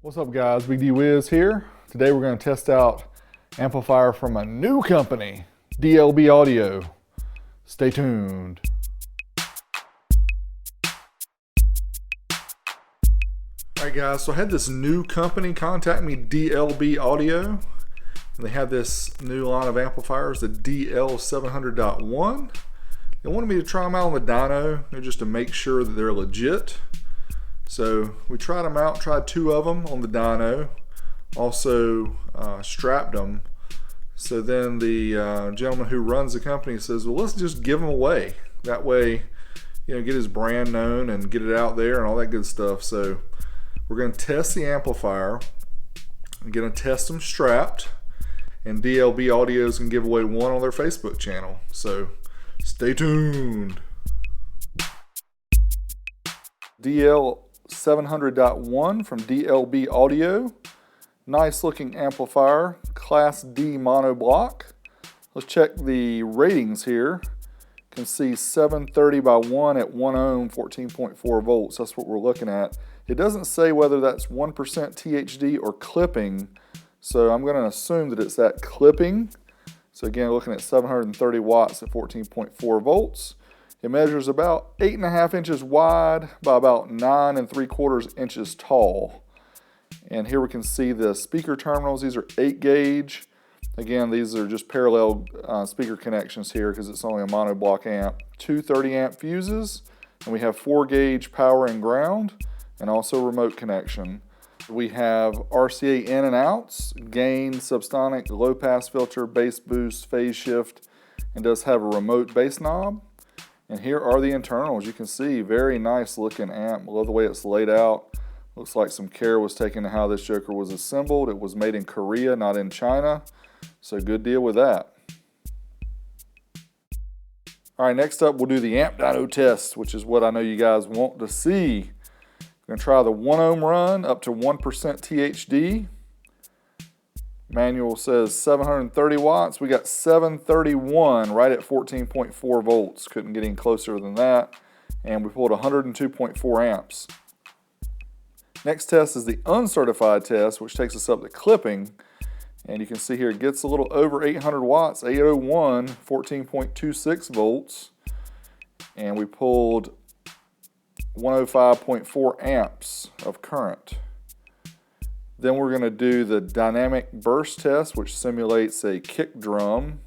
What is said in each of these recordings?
What's up guys, Big D Wiz here. Today we're going to test out amplifier from a new company, DLB Audio. Stay tuned. Alright guys, so I had this new company contact me, DLB Audio. And they have this new line of amplifiers, the DL-700.1. They wanted me to try them out on the dyno, just to make sure that they're legit. So we tried them out, tried two of them on the dyno, also strapped them. So then the gentleman who runs the company says, well, let's just give them away. That way, get his brand known and get it out there and all that good stuff. So we're going to test the amplifier. I'm going to test them strapped, and DLB Audio is going to give away one on their Facebook channel. So stay tuned. DL-700.1 from DLB Audio. Nice looking amplifier, Class D monoblock. Let's check the ratings here. You can see 730/1 at 1 ohm, 14.4 volts. That's what we're looking at. It doesn't say whether that's 1% THD or clipping, so I'm going to assume that it's that clipping. So again, looking at 730 watts at 14.4 volts. It measures about 8.5 inches wide by about 9 3/4 inches tall. And here we can see the speaker terminals. These are 8 gauge. Again, these are just parallel speaker connections here because it's only a monoblock amp. 2 30 amp fuses, and we have 4 gauge power and ground, and also remote connection. We have RCA in and outs, gain, subsonic, low pass filter, bass boost, phase shift, and does have a remote bass knob. And here are the internals. You can see, very nice looking amp. Love the way it's laid out. Looks like some care was taken to how this joker was assembled. It was made in Korea, not in China. So good deal with that. All right, next up we'll do the Amp Dyno test, which is what I know you guys want to see. We're gonna try the 1 ohm run up to 1% THD. Manual says 730 watts. We got 731 right at 14.4 volts. Couldn't get any closer than that. And we pulled 102.4 amps. Next test is the uncertified test, which takes us up to clipping. And you can see here it gets a little over 800 watts, 801, 14.26 volts. And we pulled 105.4 amps of current. Then we're going to do the dynamic burst test, which simulates a kick drum.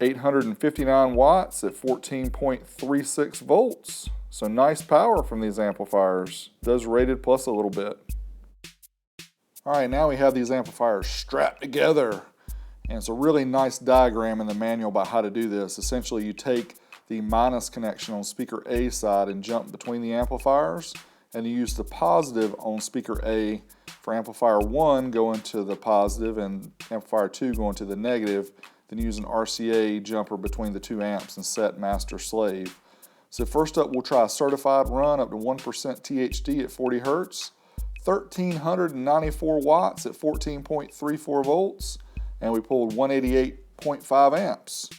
859 watts at 14.36 volts. So nice power from these amplifiers. Does rated plus a little bit. Alright, now we have these amplifiers strapped together. And it's a really nice diagram in the manual about how to do this. Essentially, you take the minus connection on speaker A side and jump between the amplifiers. And you use the positive on speaker A for amplifier 1 going to the positive and amplifier 2 going to the negative. Then use an RCA jumper between the two amps and set master slave. So first up we'll try a certified run up to 1% THD at 40 Hertz, 1394 watts at 14.34 volts, and we pulled 188.5 amps.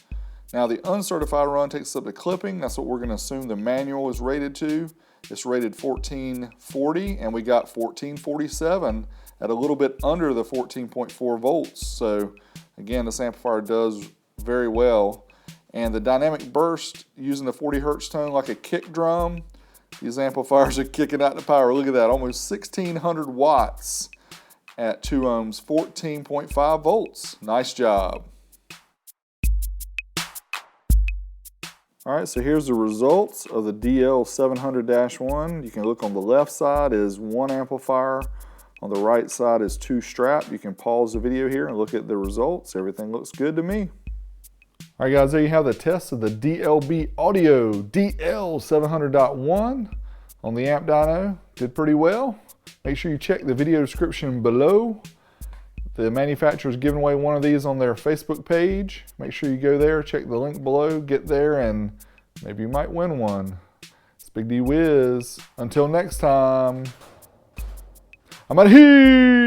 Now the uncertified run takes us up to clipping. That's what we're going to assume the manual is rated to. It's rated 1440, and we got 1447 at a little bit under the 14.4 volts. So again, this amplifier does very well. And the dynamic burst using the 40 Hertz tone like a kick drum, these amplifiers are kicking out the power. Look at that, almost 1600 watts at 2 ohms, 14.5 volts. Nice job. Alright, so here's the results of the DL-700-1. You can look on the left side is 1 amplifier. On the right side is 2 strapped. You can pause the video here and look at the results. Everything looks good to me. Alright guys, there you have the test of the DLB Audio DL-700.1 on the Amp Dyno. Did pretty well. Make sure you check the video description below. The manufacturer is giving away one of these on their Facebook page. Make sure you go there, check the link below, get there, and maybe you might win one. It's Big D Wiz. Until next time, I'm out of here.